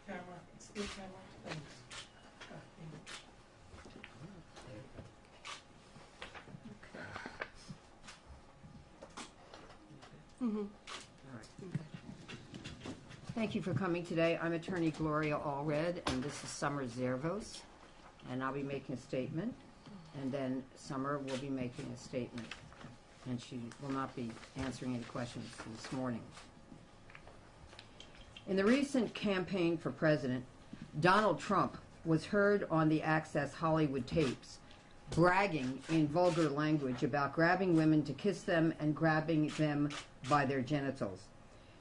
Camera, still camera, thanks. Thank you for coming today. I'm attorney Gloria Allred, and this is Summer Zervos, and I'll be making a statement, and then Summer will be making a statement, and she will not be answering any questions this morning. In the recent campaign for president, Donald Trump was heard on the Access Hollywood tapes bragging in vulgar language about grabbing women to kiss them and grabbing them by their genitals.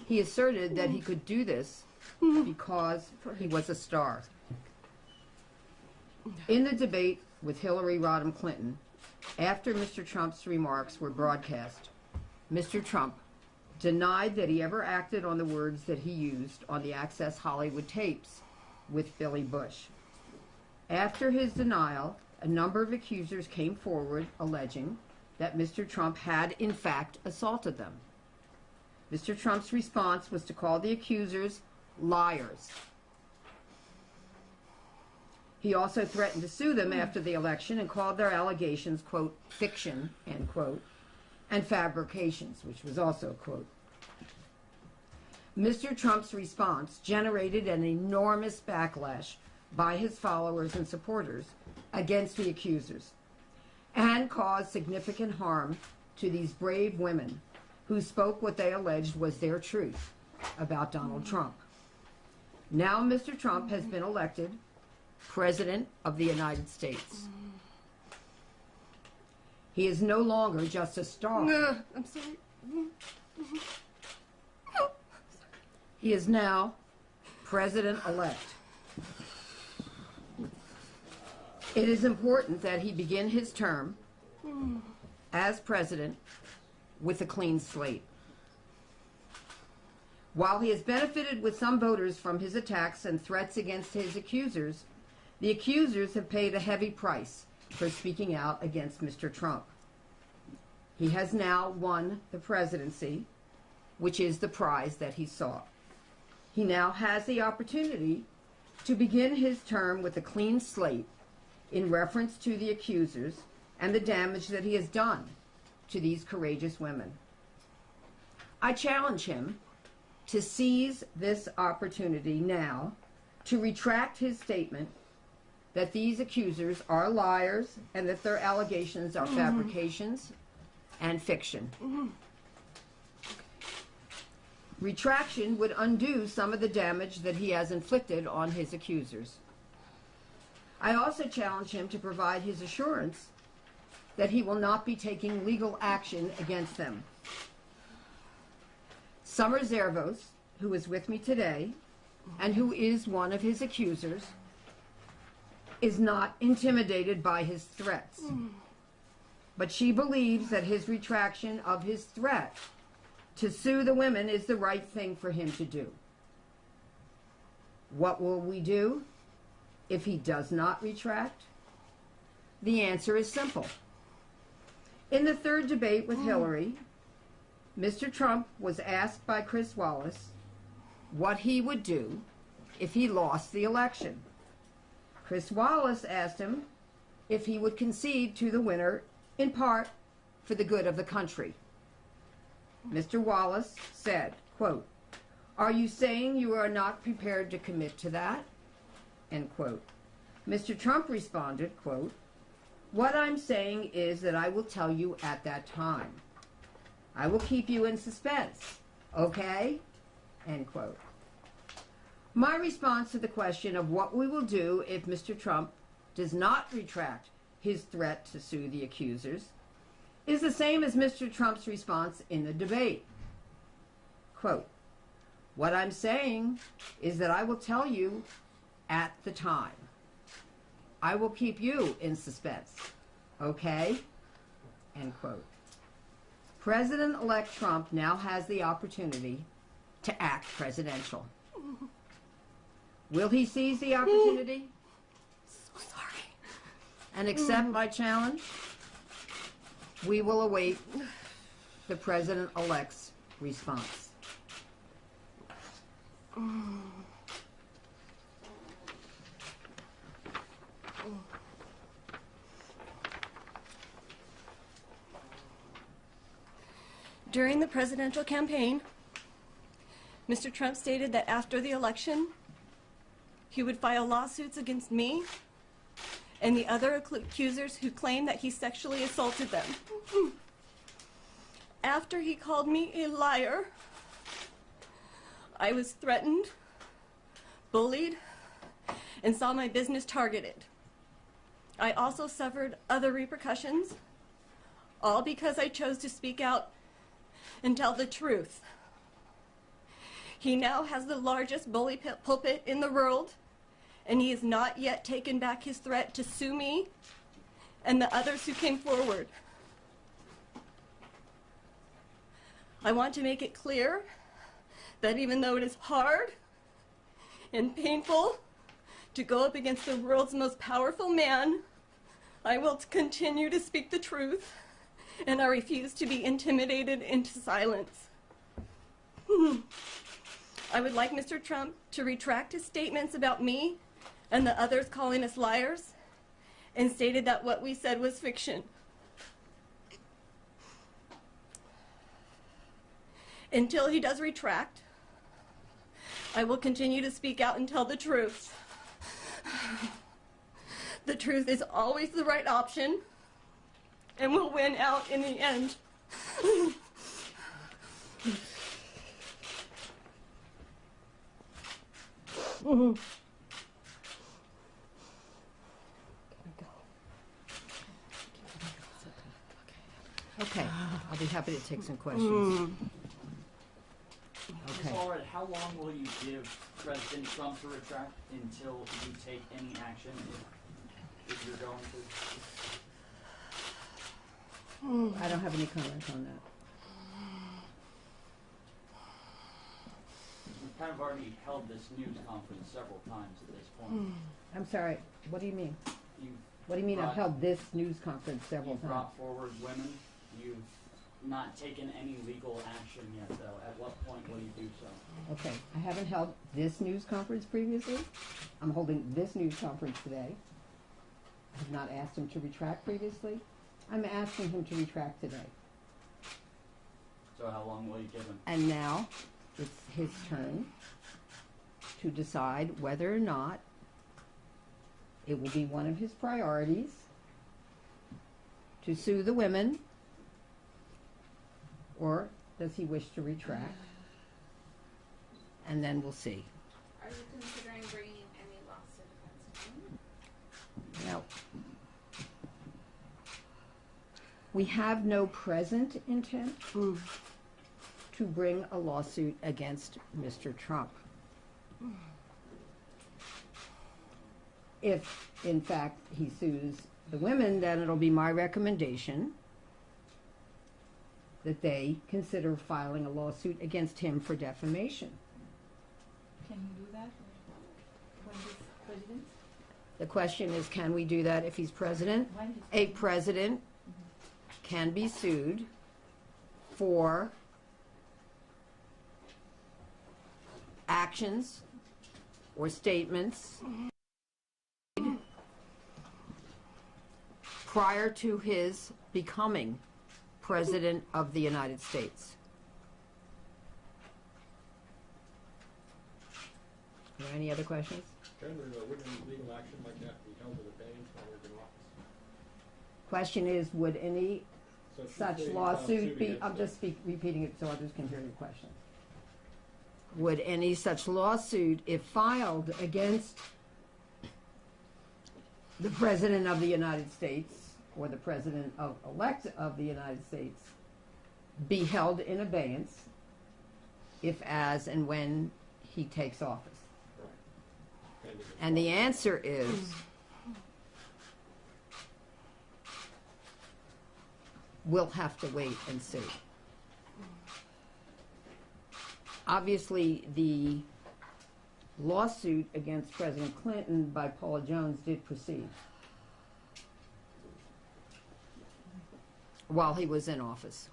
He asserted that he could do this because he was a star. In the debate with Hillary Rodham Clinton, after Mr. Trump's remarks were broadcast, Mr. Trump denied that he ever acted on the words that he used on the Access Hollywood tapes with Billy Bush. After his denial, a number of accusers came forward alleging that Mr. Trump had, in fact, assaulted them. Mr. Trump's response was to call the accusers liars. He also threatened to sue them after the election and called their allegations, quote, fiction, end quote, and fabrications, which was also a quote. Mr. Trump's response generated an enormous backlash by his followers and supporters against the accusers and caused significant harm to these brave women who spoke what they alleged was their truth about Donald Trump. Now Mr. Trump has been elected President of the United States. He is no longer just a star. No, I'm sorry. He is now President-elect. It is important that he begin his term as president with a clean slate. While he has benefited with some voters from his attacks and threats against his accusers, the accusers have paid a heavy price for speaking out against Mr. Trump. He has now won the presidency, which is the prize that he sought. He now has the opportunity to begin his term with a clean slate in reference to the accusers and the damage that he has done to these courageous women. I challenge him to seize this opportunity now to retract his statement that these accusers are liars and that their allegations are fabrications and fiction. Retraction would undo some of the damage that he has inflicted on his accusers. I also challenge him to provide his assurance that he will not be taking legal action against them. Summer Zervos, who is with me today and who is one of his accusers, is not intimidated by his threats, but she believes that his retraction of his threat to sue the women is the right thing for him to do. What will we do if he does not retract? The answer is simple. In the third debate with Hillary, Mr. Trump was asked by Chris Wallace what he would do if he lost the election. Chris Wallace asked him if he would concede to the winner, in part for the good of the country. Mr. Wallace said, quote, "Are you saying you are not prepared to commit to that?" End quote. Mr. Trump responded, quote, "What I'm saying is that I will tell you at that time. I will keep you in suspense, okay?" End quote. My response to the question of what we will do if Mr. Trump does not retract his threat to sue the accusers is the same as Mr. Trump's response in the debate. Quote, "What I'm saying is that I will tell you at the time. I will keep you in suspense. Okay? End quote. President-elect Trump now has the opportunity to act presidential. Will he seize the opportunity? So sorry. And accept my challenge? We will await the president-elect's response. During the presidential campaign, Mr. Trump stated that after the election, he would file lawsuits against me and the other accusers who claimed that he sexually assaulted them. After he called me a liar, I was threatened, bullied, and saw my business targeted. I also suffered other repercussions, all because I chose to speak out and tell the truth. He now has the largest bully pulpit in the world, and he has not yet taken back his threat to sue me and the others who came forward. I want to make it clear that even though it is hard and painful to go up against the world's most powerful man, I will continue to speak the truth, and I refuse to be intimidated into silence. I would like Mr. Trump to retract his statements about me and the others calling us liars, and stated that what we said was fiction. Until he does retract, I will continue to speak out and tell the truth. The truth is always the right option and will win out in the end. Okay, I'll be happy to take some questions. Ms. Okay. Allred, how long will you give President Trump to retract until you take any action if you're going to? I don't have any comment on that. We've kind of already held this news conference several times at this point. I'm sorry, what do you mean? You've What do you mean I've brought- held this news conference several You've times? brought forward women. You've not taken any legal action yet, though. At what point will you do so? Okay, I haven't held this news conference previously. I'm holding this news conference today. I have not asked him to retract previously. I'm asking him to retract today. So how long will you give him? And now it's his turn to decide whether or not it will be one of his priorities to sue the women, or does he wish to retract? And then we'll see. Are you considering bringing any lawsuit against him? Now, we have no present intent to bring a lawsuit against Mr. Trump. If, in fact, he sues the women, then it'll be my recommendation that they consider filing a lawsuit against him for defamation. Can you do that when he's president? The question is, can we do that if he's president? When he's A president can be sued for actions or statements prior to his becoming President of the United States. Are there any other questions? Wouldn't legal action like that be held in abeyance while they're in office? Question is, would any So if such you say lawsuit be, against I'm them, just repeating it so others can hear your question. Would any such lawsuit, if filed against the President of the United States or the President-elect of the United States, be held in abeyance if, as, and when he takes office? pending And the answer is we'll have to wait and see. Obviously, the lawsuit against President Clinton by Paula Jones did proceed while he was in office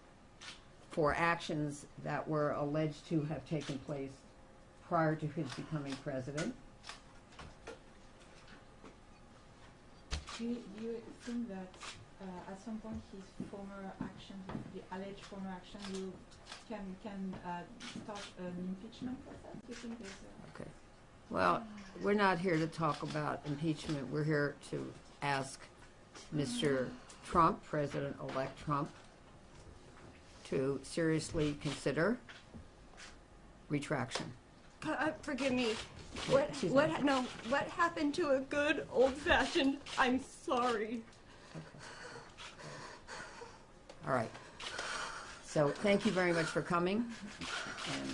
for actions that were alleged to have taken place prior to his becoming president. Do you think that at some point his former action, the alleged former action, you can start an impeachment process? Do you think there's a... Okay. Well, we're not here to talk about impeachment. We're here to ask Mr. Trump, President-elect Trump, to seriously consider retraction. Forgive me. Excuse me. What happened to a good old-fashioned I'm sorry? All right. So thank you very much for coming. And